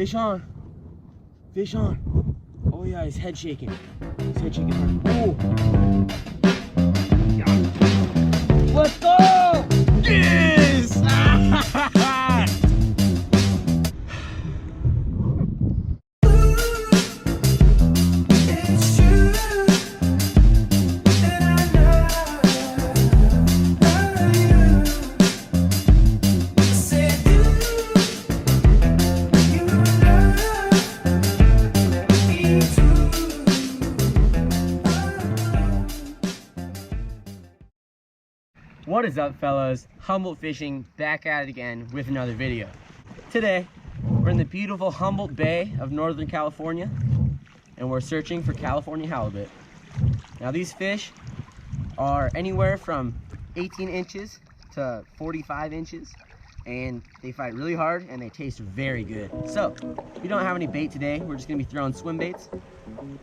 Fish on. Fish on. Oh yeah, his head shaking. His head shaking hard. Oh. Let's go! Yes! What is up, fellas? Humboldt Fishing back at it again with another video. Today we're in the beautiful Humboldt Bay of Northern California and we're searching for California halibut. Now these fish are anywhere from 18 inches to 45 inches and they fight really hard and they taste very good. So we don't have any bait today. We're just gonna be throwing swim baits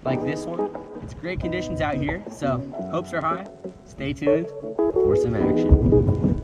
like this one. It's great conditions out here, so hopes are high. Stay tuned for some action.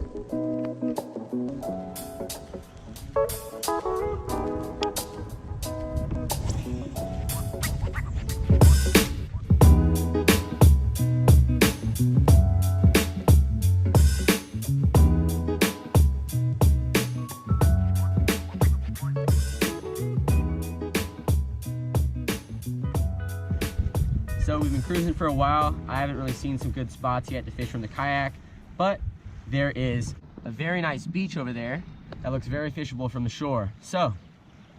So we've been cruising for a while. I haven't really seen some good spots yet to fish from the kayak, but there is a very nice beach over there that looks very fishable from the shore. So,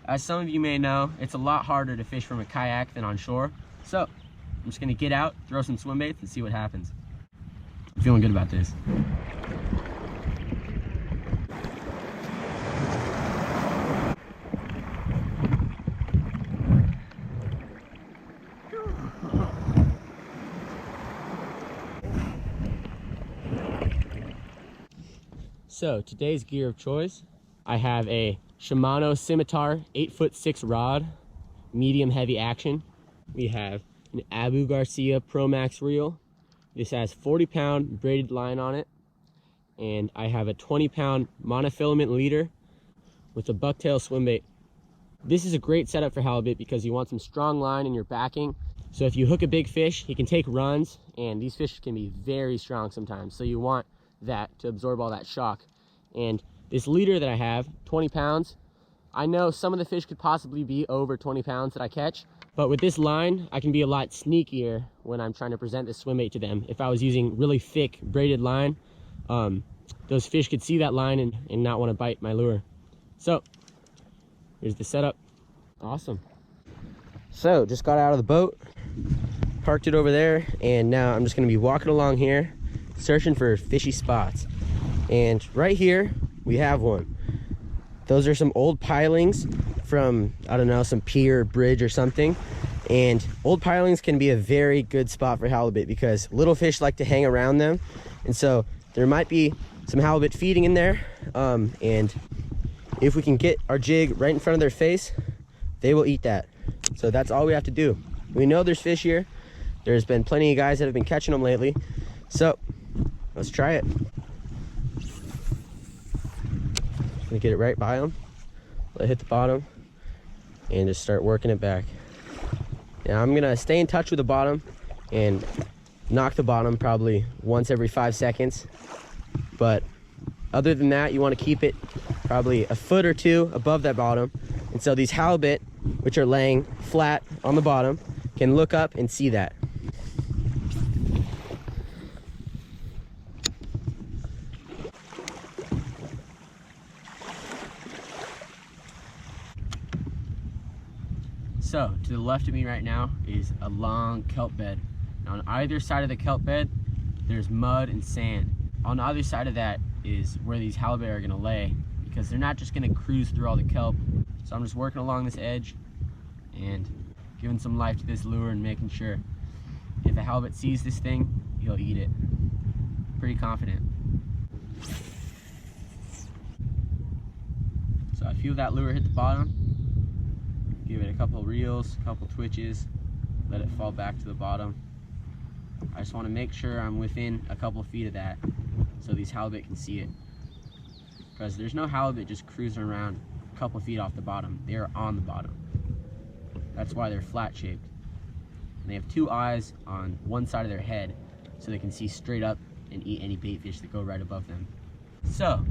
as some of you may know, it's a lot harder to fish from a kayak than on shore. So, I'm just gonna get out, throw some swim baits, and see what happens. I'm feeling good about this. So today's gear of choice, I have a Shimano Scimitar 8'6" rod, medium heavy action. We have an Abu Garcia Promax reel. This has 40-pound braided line on it. And I have a 20-pound monofilament leader with a bucktail swim bait. This is a great setup for halibut because you want some strong line in your backing. So if you hook a big fish, he can take runs, and these fish can be very strong sometimes. So you want that to absorb all that shock. And this leader that I have, 20 pounds, I know some of the fish could possibly be over 20 pounds that I catch, but with this line, I can be a lot sneakier when I'm trying to present this swim bait to them. If I was using really thick braided line, those fish could see that line and not want to bite my lure. So, here's the setup. Awesome. So, just got out of the boat, parked it over there, and now I'm just gonna be walking along here, searching for fishy spots. And right here we have one. Those are some old pilings from, I don't know, some pier or bridge or something. And old pilings can be a very good spot for halibut because little fish like to hang around them, and so there might be some halibut feeding in there. And if we can get our jig right in front of their face, they will eat that. So that's all we have to do. We know there's fish here. There's been plenty of guys that have been catching them lately, so let's try it. Gonna get it right by them, let it hit the bottom, and just start working it back. Now I'm gonna stay in touch with the bottom and knock the bottom probably once every 5 seconds. But other than that, you want to keep it probably a foot or two above that bottom. And so these halibut, which are laying flat on the bottom, can look up and see that. So, to the left of me right now is a long kelp bed. Now, on either side of the kelp bed, there's mud and sand. On the other side of that is where these halibut are gonna lay, because they're not just gonna cruise through all the kelp. So I'm just working along this edge and giving some life to this lure and making sure if a halibut sees this thing, he'll eat it. Pretty confident. So I feel that lure hit the bottom. Give it a couple of reels, a couple twitches, let it fall back to the bottom. I just want to make sure I'm within a couple of feet of that so these halibut can see it. Because there's no halibut just cruising around a couple feet off the bottom. They are on the bottom. That's why they're flat shaped. And they have 2 eyes on one side of their head so they can see straight up and eat any bait fish that go right above them. So,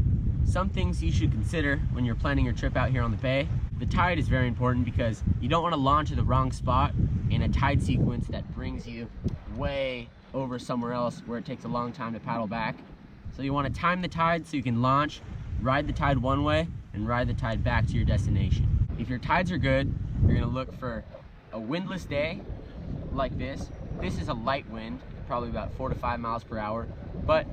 some things you should consider when you're planning your trip out here on the bay. The tide is very important because you don't want to launch at the wrong spot in a tide sequence that brings you way over somewhere else where it takes a long time to paddle back. So you want to time the tide so you can launch, ride the tide one way, and ride the tide back to your destination. If your tides are good, you're going to look for a windless day like this. This is a light wind, probably about 4 to 5 miles per hour, but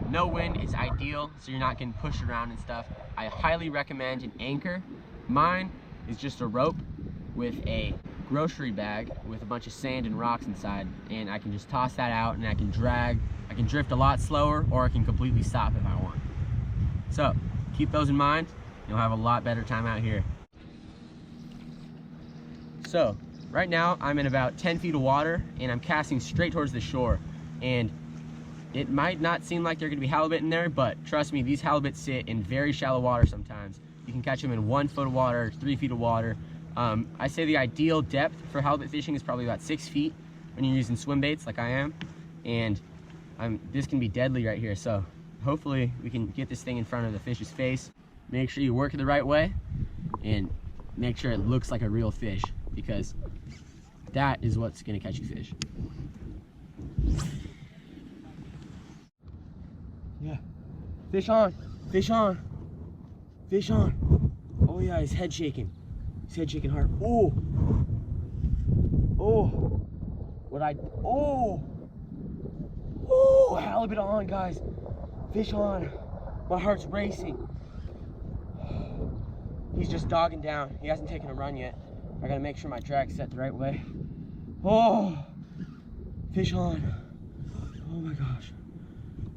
no wind is ideal, so you're not getting pushed around and stuff. I highly recommend an anchor. Mine is just a rope with a grocery bag with a bunch of sand and rocks inside, and I can just toss that out and I can drag. I can drift a lot slower, or I can completely stop if I want. So keep those in mind. You'll have a lot better time out here. So right now I'm in about 10 feet of water and I'm casting straight towards the shore, and it might not seem like they're gonna be halibut in there, but trust me, these halibut sit in very shallow water sometimes. You can catch them in 1 foot of water, 3 feet of water. I say the ideal depth for halibut fishing is probably about 6 feet when you're using swim baits like I am. And this can be deadly right here. So hopefully we can get this thing in front of the fish's face. Make sure you work it the right way and make sure it looks like a real fish, because that is what's gonna catch you fish. Yeah, fish on, fish on, fish on. Oh yeah, his head shaking. His head shaking hard. Oh, oh, oh, halibut on, guys. Fish on. My heart's racing. He's just dogging down. He hasn't taken a run yet. I gotta make sure my drag's set the right way. Oh, fish on. Oh my gosh.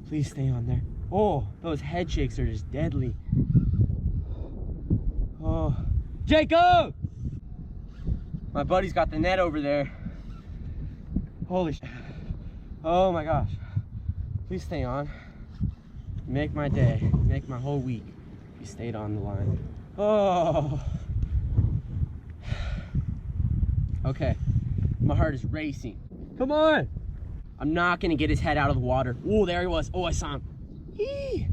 Please stay on there. Oh, those head shakes are just deadly. Oh, Jacob! My buddy's got the net over there. Holy shit. Oh my gosh. Please stay on. Make my day, make my whole week. You stayed on the line. Oh. Okay, my heart is racing. Come on. I'm not gonna get his head out of the water. Oh, there he was. Oh, I saw him. Eee.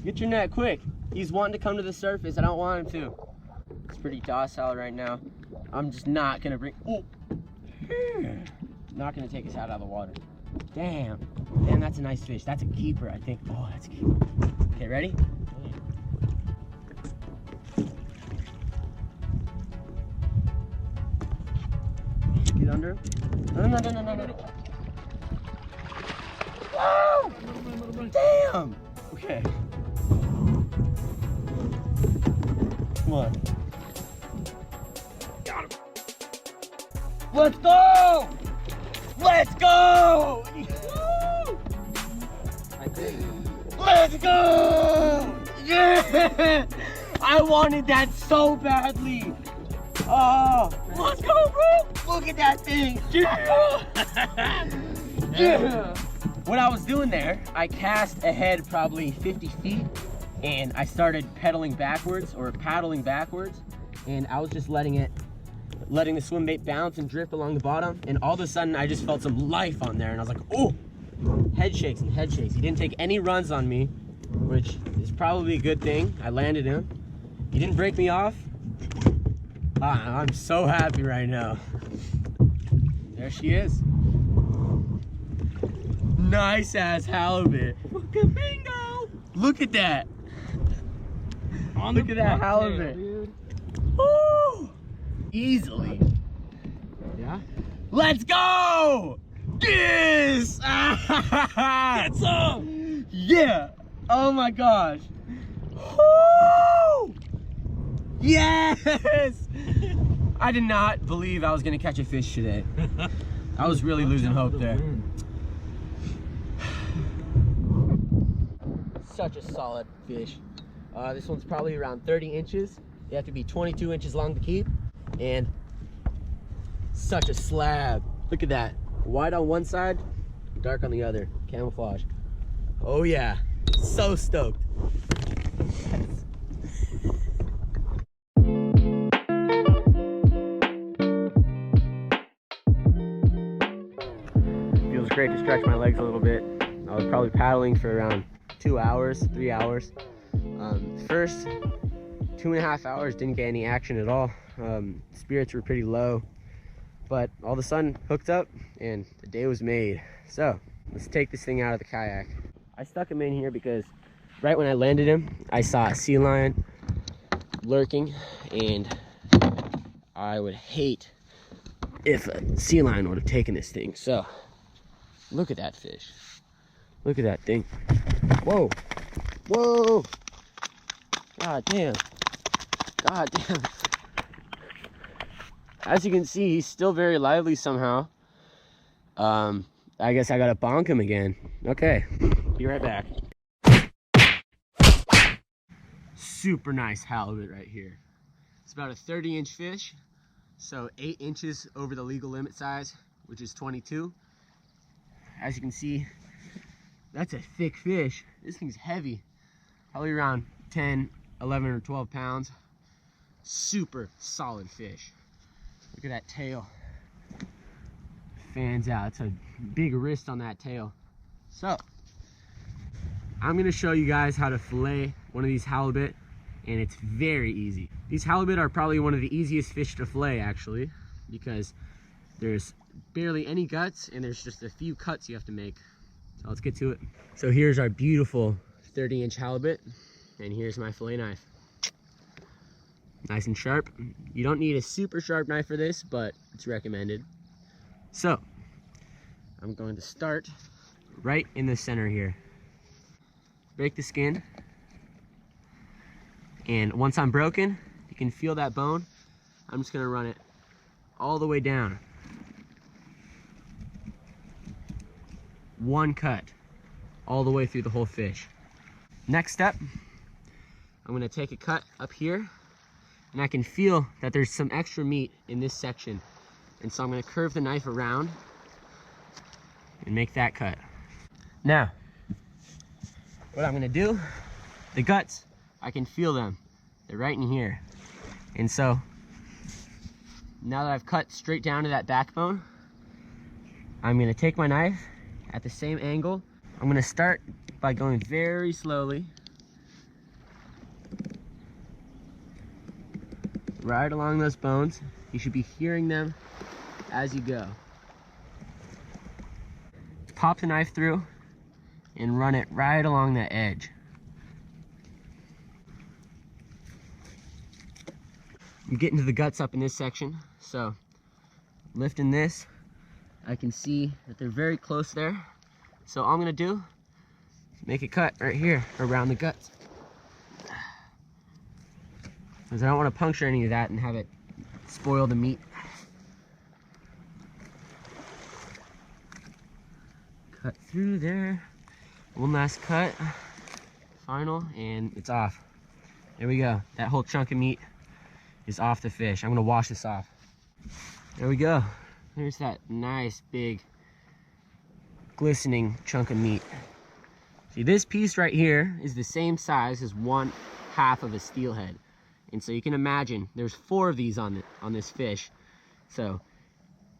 Get your net quick. He's wanting to come to the surface. I don't want him to. It's pretty docile right now. I'm just not gonna bring, oh. Not gonna take his head out of the water. Damn. Damn, that's a nice fish. That's a keeper, I think. Oh, that's a keeper. Okay, ready? Get under him. No. Whoa! Damn! Okay. Come on. Got him. Let's go! Let's go! Let's go! Yeah! I wanted that so badly. Oh, let's go, bro! Look at that thing! Yeah! Yeah! What I was doing there, I cast ahead probably 50 feet, and I started paddling backwards, and I was just letting the swim bait bounce and drift along the bottom, and all of a sudden I just felt some life on there, and I was like, oh! Head shakes and head shakes. He didn't take any runs on me, which is probably a good thing. I landed him. He didn't break me off. I'm so happy right now. There she is. Nice ass halibut. Bingo! Look at that. Look at that halibut. Dude. Woo! Easily. Yeah. Let's go! Yes! Get some! Yeah! Oh my gosh! Woo! Yes! I did not believe I was gonna catch a fish today. I was really losing hope there. Such a solid fish. This one's probably around 30 inches. You have to be 22 inches long to keep. And such a slab. Look at that. White on one side, dark on the other. Camouflage. Oh yeah. So stoked. great to stretch my legs a little bit. I was probably paddling for around 2 hours, 3 hours. First 2.5 hours didn't get any action at all. Spirits were pretty low, but all of a sudden hooked up and the day was made. So let's take this thing out of the kayak. I stuck him in here because right when I landed him, I saw a sea lion lurking, and I would hate if a sea lion would have taken this thing. So look at that fish. Look at that thing. Whoa. Whoa. God damn. God damn. As you can see, he's still very lively somehow. I guess I gotta bonk him again. Okay, be right back. Super nice halibut right here. It's about a 30-inch fish, so 8 inches over the legal limit size, which is 22. As you can see, that's a thick fish. This thing's heavy, probably around 10, 11, or 12 pounds. Super solid fish. Look at that tail. Fans out. It's a big wrist on that tail. So I'm going to show you guys how to fillet one of these halibut, and it's very easy. These halibut are probably one of the easiest fish to fillet, actually, because there's barely any guts and there's just a few cuts you have to make. So let's get to it. So here's our beautiful 30-inch halibut, and here's my fillet knife. Nice and sharp. You don't need a super sharp knife for this, but it's recommended. So I'm going to start right in the center here. Break the skin, and once I'm broken, you can feel that bone. I'm just going to run it all the way down. One cut all the way through the whole fish. Next step, I'm going to take a cut up here, and I can feel that there's some extra meat in this section, and so I'm going to curve the knife around and make that cut. Now what I'm going to do, the guts, I can feel them. They're right in here. And so now that I've cut straight down to that backbone, I'm going to take my knife at the same angle. I'm going to start by going very slowly right along those bones. You should be hearing them as you go. Pop the knife through and run it right along the edge. I'm getting to the guts up in this section, so lifting this, I can see that they're very close there. So all I'm gonna do is make a cut right here around the guts, because I don't want to puncture any of that and have it spoil the meat. Cut through there. One last cut, final, and it's off. There we go. That whole chunk of meat is off the fish. I'm gonna wash this off. There we go. There's that nice big glistening chunk of meat. See, this piece right here is the same size as 1/2 of a steelhead, and so you can imagine there's 4 of these on this fish. So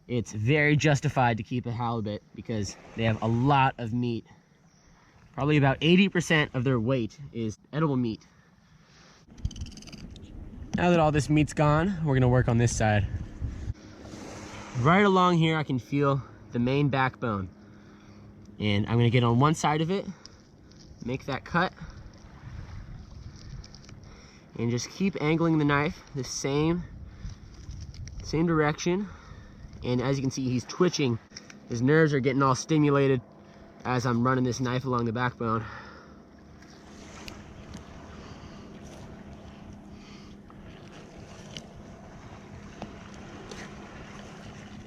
it's very justified to keep a halibut because they have a lot of meat. Probably about 80% of their weight is edible meat. Now that all this meat's gone, we're gonna work on this side. Right along here, I can feel the main backbone. And I'm gonna get on one side of it, make that cut, and just keep angling the knife the same direction. And as you can see, he's twitching. His nerves are getting all stimulated as I'm running this knife along the backbone.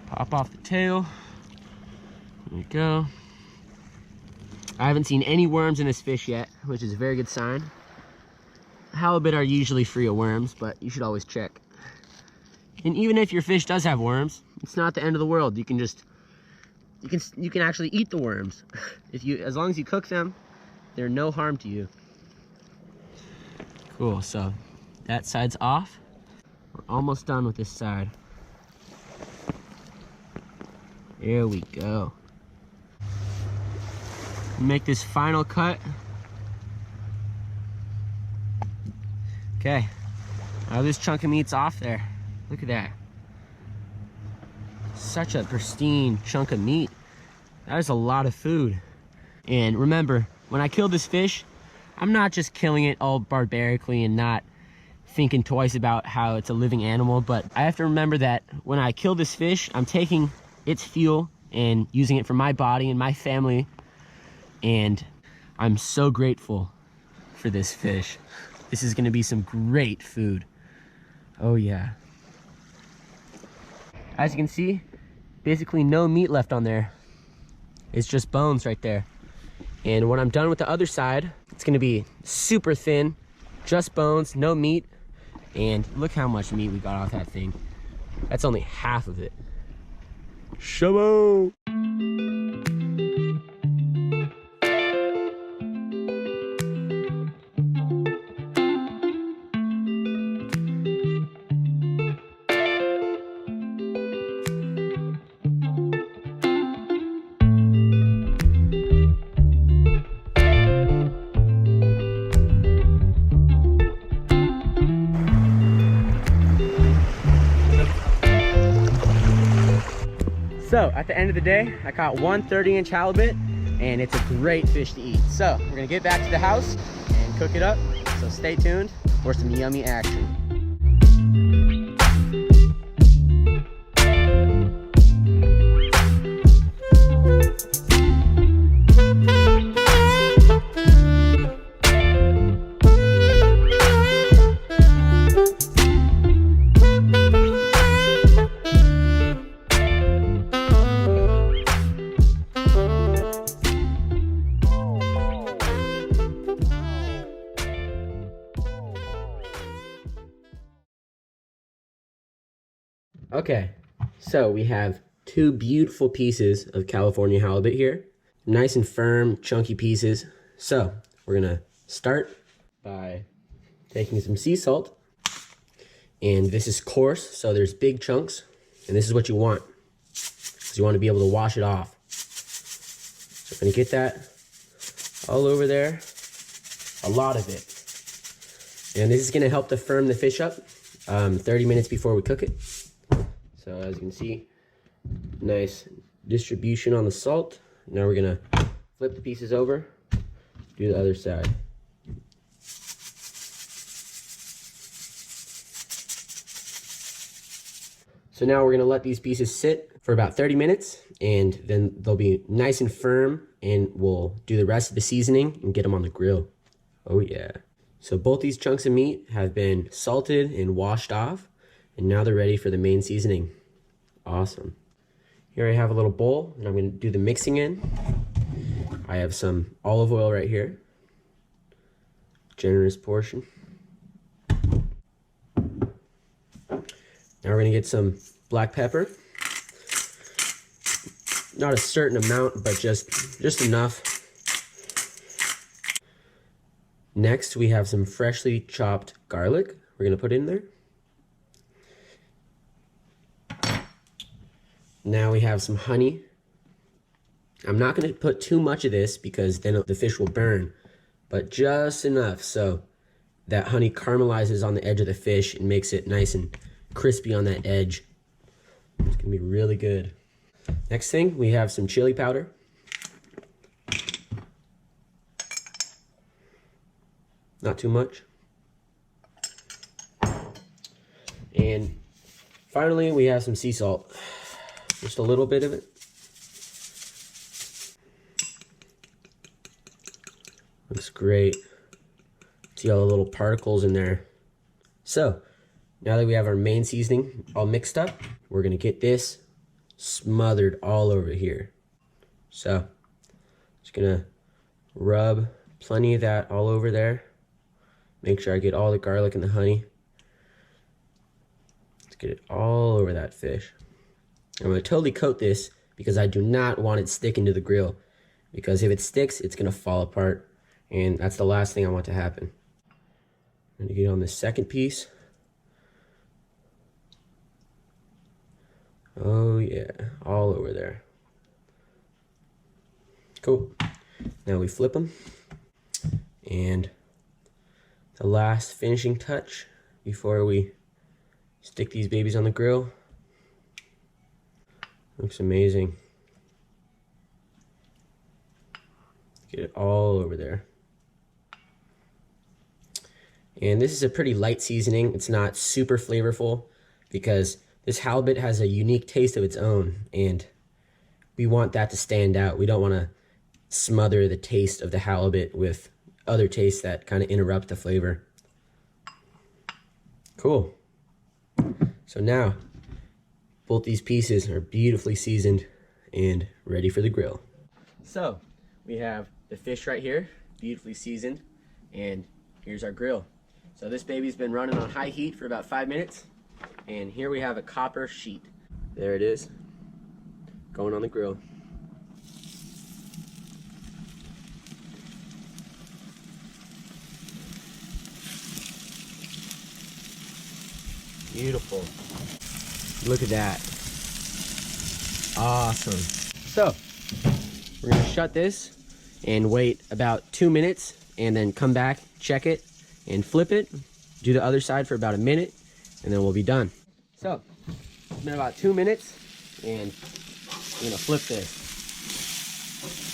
Pop off the tail. There we go. I haven't seen any worms in this fish yet, which is a very good sign. Halibut are usually free of worms, but you should always check. And even if your fish does have worms, it's not the end of the world. You can actually eat the worms. As long as you cook them, they're no harm to you. Cool, so that side's off. We're almost done with this side. There we go. Make this final cut. Okay, now this chunk of meat's off there. Look at that. Such a pristine chunk of meat. That is a lot of food. And remember, when I kill this fish, I'm not just killing it all barbarically and not thinking twice about how it's a living animal, but I have to remember that when I kill this fish, I'm taking its fuel and using it for my body and my family. And I'm so grateful for this fish. This is gonna be some great food. Oh yeah. As you can see, basically no meat left on there. It's just bones right there. And when I'm done with the other side, it's gonna be super thin, just bones, no meat. And look how much meat we got off that thing. That's only half of it. Shimano! So at the end of the day, I caught one 30-inch halibut, and it's a great fish to eat. So we're gonna get back to the house and cook it up. So stay tuned for some yummy action. Okay, so we have two beautiful pieces of California halibut here. Nice and firm, chunky pieces. So we're gonna start by taking some sea salt. And this is coarse, so there's big chunks. And this is what you want, because you want to be able to wash it off. So we're gonna get that all over there, a lot of it. And this is gonna help to firm the fish up 30 minutes before we cook it. So as you can see, nice distribution on the salt. Now we're gonna flip the pieces over, do the other side. So now we're gonna let these pieces sit for about 30 minutes, and then they'll be nice and firm, and we'll do the rest of the seasoning and get them on the grill. Oh yeah. So both these chunks of meat have been salted and washed off, and now they're ready for the main seasoning. Awesome. Here I have a little bowl, and I'm going to do the mixing in. I have some olive oil right here. Generous portion. Now we're going to get some black pepper. Not a certain amount, but just enough. Next, we have some freshly chopped garlic. We're going to put in there. Now we have some honey. I'm not going to put too much of this because then the fish will burn, but just enough so that honey caramelizes on the edge of the fish and makes it nice and crispy on that edge. It's going to be really good. Next thing, we have some chili powder. Not too much. And finally, we have some sea salt. Just a little bit of it. Looks great. See all the little particles in there. So, now that we have our main seasoning all mixed up, we're gonna get this smothered all over here. So, just gonna rub plenty of that all over there. Make sure I get all the garlic and the honey. Let's get it all over that fish. I'm going to totally coat this because I do not want it sticking to the grill. Because if it sticks, it's going to fall apart. And that's the last thing I want to happen. I'm going to get on the second piece. Oh yeah, all over there. Cool. Now we flip them, and the last finishing touch before we stick these babies on the grill. Looks amazing. Get it all over there. And this is a pretty light seasoning. It's not super flavorful because this halibut has a unique taste of its own, and we want that to stand out. We don't want to smother the taste of the halibut with other tastes that kind of interrupt the flavor. Cool. So now, both these pieces are beautifully seasoned and ready for the grill. So, we have the fish right here, beautifully seasoned, and here's our grill. So this baby's been running on high heat for about 5 minutes, and here we have a copper sheet. There it is, going on the grill. Beautiful. Look at that. Awesome. So, we're gonna shut this and wait about 2 minutes, and then come back, check it, and flip it. Do the other side for about a minute, and then we'll be done. So, it's been about 2 minutes, and I'm gonna flip this.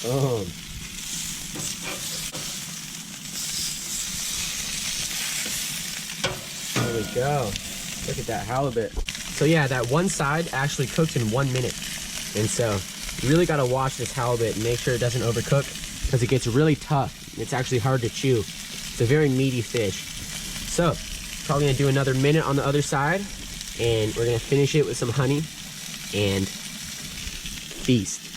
Boom. There we go. Look at that halibut. So yeah, that one side actually cooked in 1 minute. And so you really gotta watch this halibut and make sure it doesn't overcook, because it gets really tough. It's actually hard to chew. It's a very meaty fish. So, probably gonna do another minute on the other side, and we're gonna finish it with some honey and feast.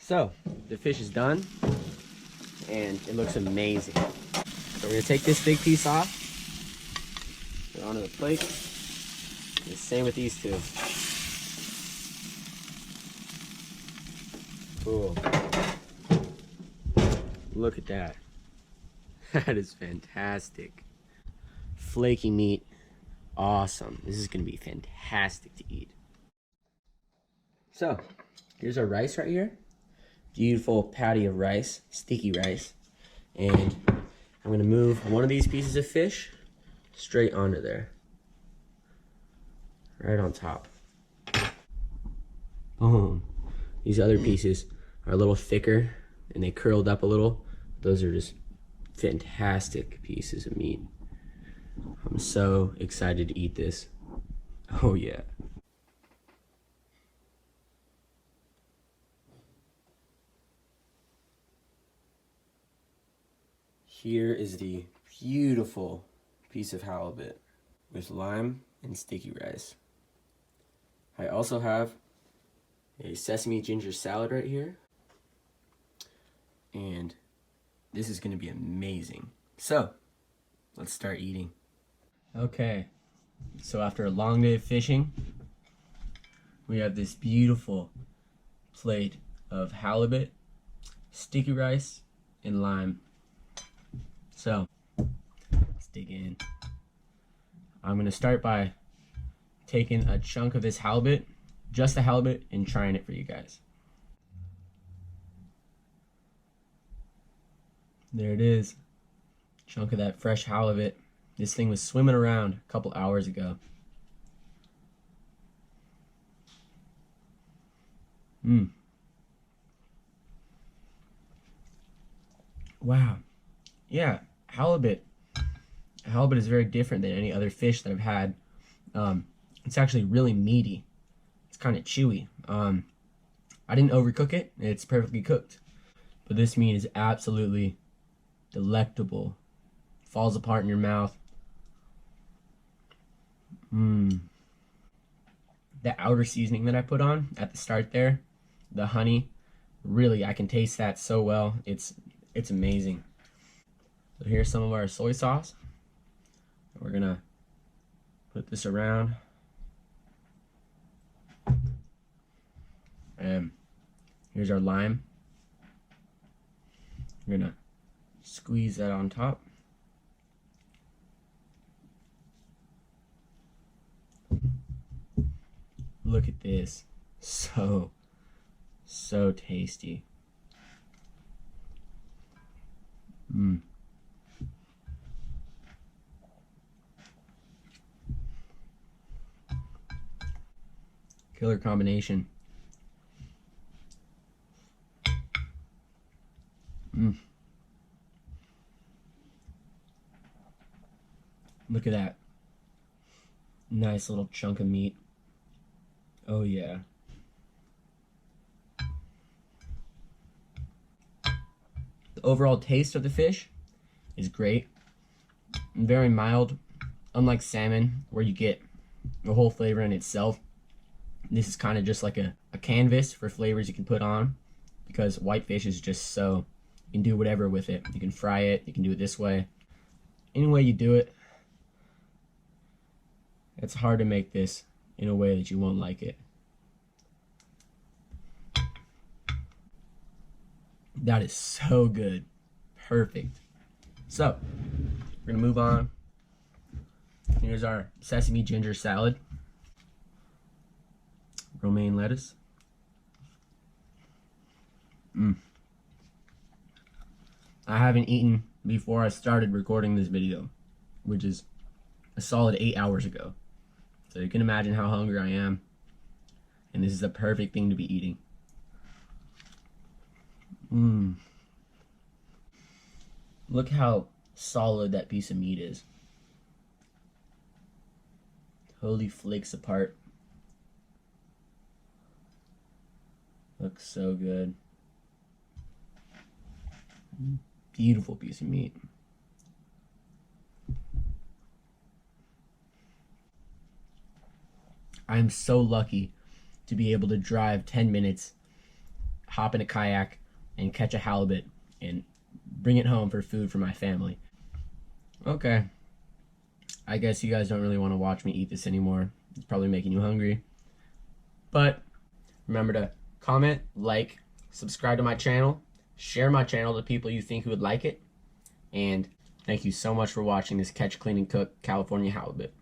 So, the fish is done, and it looks amazing. So we're gonna take this big piece off, put it onto the plate. And the same with these two. Cool. Look at that. That is fantastic. Flaky meat, awesome. This is gonna be fantastic to eat. So, here's our rice right here. Beautiful patty of rice, sticky rice. And I'm gonna move one of these pieces of fish straight onto there. Right on top. Boom. These other pieces are a little thicker and they curled up a little. Those are just fantastic pieces of meat. I'm so excited to eat this. Oh yeah. Here is the beautiful piece of halibut with lime and sticky rice. I also have a sesame ginger salad right here. And this is gonna be amazing. So, let's start eating. Okay, so after a long day of fishing, we have this beautiful plate of halibut, sticky rice, and lime. So, let's dig in. I'm gonna start by taking a chunk of this halibut, just the halibut, and trying it for you guys. There it is, chunk of that fresh halibut. This thing was swimming around a couple hours ago. Wow. Yeah, halibut. Halibut is very different than any other fish that I've had. It's actually really meaty. It's kind of chewy. I didn't overcook it. It's perfectly cooked. But this meat is absolutely delectable. Falls apart in your mouth. The outer seasoning that I put on at the start there, the honey, really, I can taste that so well. It's amazing. So here's some of our soy sauce. We're gonna put this around. And here's our lime. We're gonna squeeze that on top. Look at this. So tasty. Killer combination. Look at that. Nice little chunk of meat. Oh yeah. The overall taste of the fish is great. Very mild. Unlike salmon, where you get the whole flavor in itself. This is kind of just like a canvas for flavors you can put on, because whitefish is just so, you can do whatever with it. You can fry it, you can do it this way. Any way you do it, it's hard to make this in a way that you won't like it. That is so good. Perfect. So, we're gonna move on. Here's our sesame ginger salad. Romaine lettuce. I haven't eaten before I started recording this video, which is a solid 8 hours ago. So you can imagine how hungry I am. And this is the perfect thing to be eating. Look how solid that piece of meat is. Totally flakes apart. Looks so good. Beautiful piece of meat. I am so lucky to be able to drive 10 minutes, hop in a kayak, and catch a halibut and bring it home for food for my family. Okay. I guess you guys don't really want to watch me eat this anymore. It's probably making you hungry. But remember to comment, like, subscribe to my channel, share my channel to people you think who would like it, and thank you so much for watching this Catch, Clean, and Cook California halibut.